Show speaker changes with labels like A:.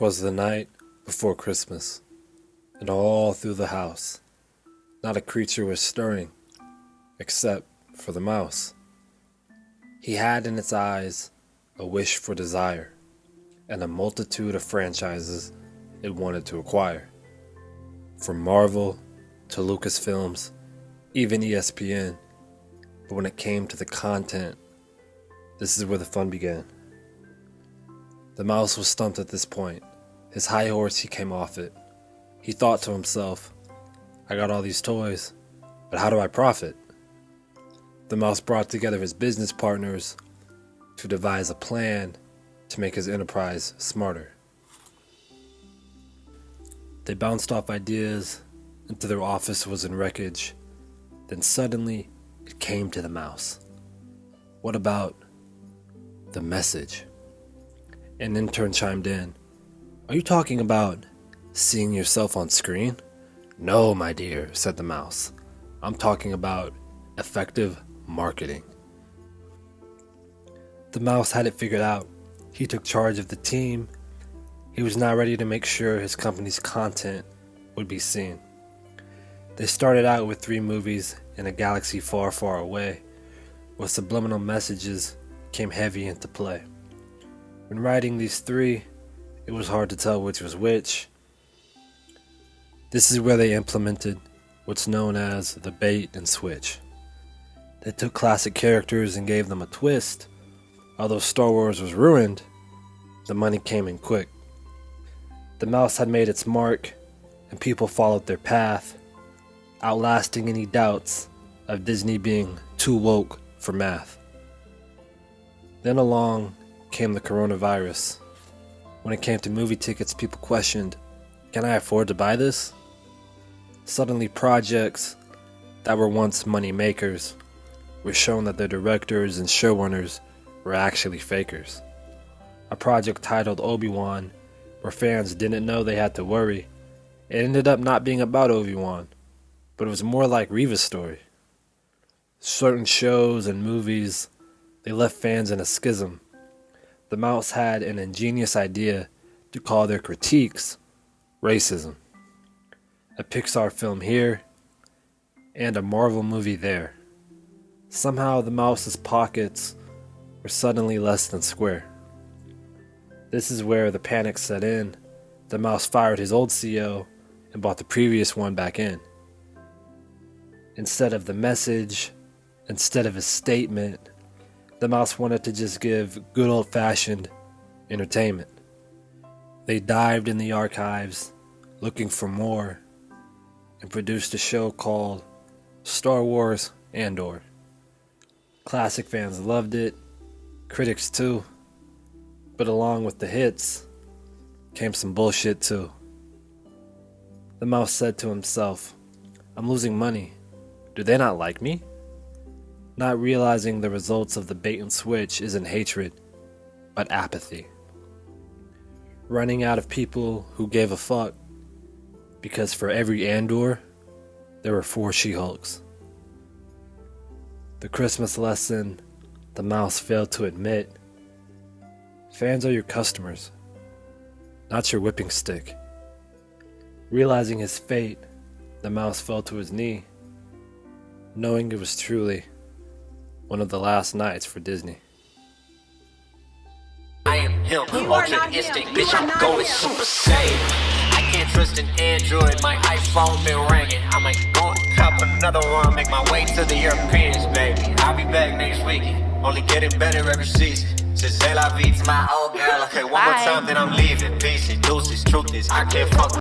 A: 'Twas the night before Christmas, and all through the house not a creature was stirring, except for the mouse. He had in its eyes a wish for desire, and a multitude of franchises it wanted to acquire. From Marvel to Lucasfilms, even ESPN. But when it came to the content, this is where the fun began. The mouse was stumped at this point. His high horse, he came off it. He thought to himself, I got all these toys, but how do I profit? The mouse brought together his business partners to devise a plan to make his enterprise smarter. They bounced off ideas until their office was in wreckage. Then suddenly it came to the mouse. What about the message? An intern chimed in. Are you talking about seeing yourself on screen? No, my dear, said the mouse. I'm talking about effective marketing. The mouse had it figured out. He took charge of the team. He was now ready to make sure his company's content would be seen. They started out with 3 movies in a galaxy far, far away, where subliminal messages came heavy into play. When writing these 3, it was hard to tell which was which. This is where they implemented what's known as the bait and switch. They took classic characters and gave them a twist. Although Star Wars was ruined, the money came in quick. The mouse had made its mark, and people followed their path, outlasting any doubts of Disney being too woke for math. Then along came the coronavirus. When it came to movie tickets, people questioned, can I afford to buy this? Suddenly projects that were once money makers were shown that their directors and showrunners were actually fakers. A project titled Obi-Wan, where fans didn't know they had to worry, it ended up not being about Obi-Wan, but it was more like Reva's story. Certain shows and movies, they left fans in a schism. The mouse had an ingenious idea to call their critiques racism. A Pixar film here, and a Marvel movie there. Somehow the mouse's pockets were suddenly less than square. This is where the panic set in. The mouse fired his old CEO and brought the previous one back in. Instead of the message, instead of a statement, the mouse wanted to just give good old-fashioned entertainment. They dived in the archives looking for more and produced a show called Star Wars Andor. Classic fans loved it, critics too, but along with the hits came some bullshit too. The mouse said to himself, I'm losing money. Do they not like me? Not realizing the results of the bait and switch isn't hatred, but apathy. Running out of people who gave a fuck, because for every Andor, there were 4 She-Hulks. The Christmas lesson the mouse failed to admit. Fans are your customers, not your whipping stick. Realizing his fate, the mouse fell to his knee, knowing it was truly one of the last nights for Disney.
B: I am him, ultra instinct, bitch, I'm going super saiyan. I can't trust an Android, my iPhone been ringing. I might go and cop another one, make my way to the Europeans, baby. I'll be back next weekend, only getting better every season. Says c'est la vie to my old girl, okay, one more time then I'm leaving. Peace and deuces, truth is, I can't fuck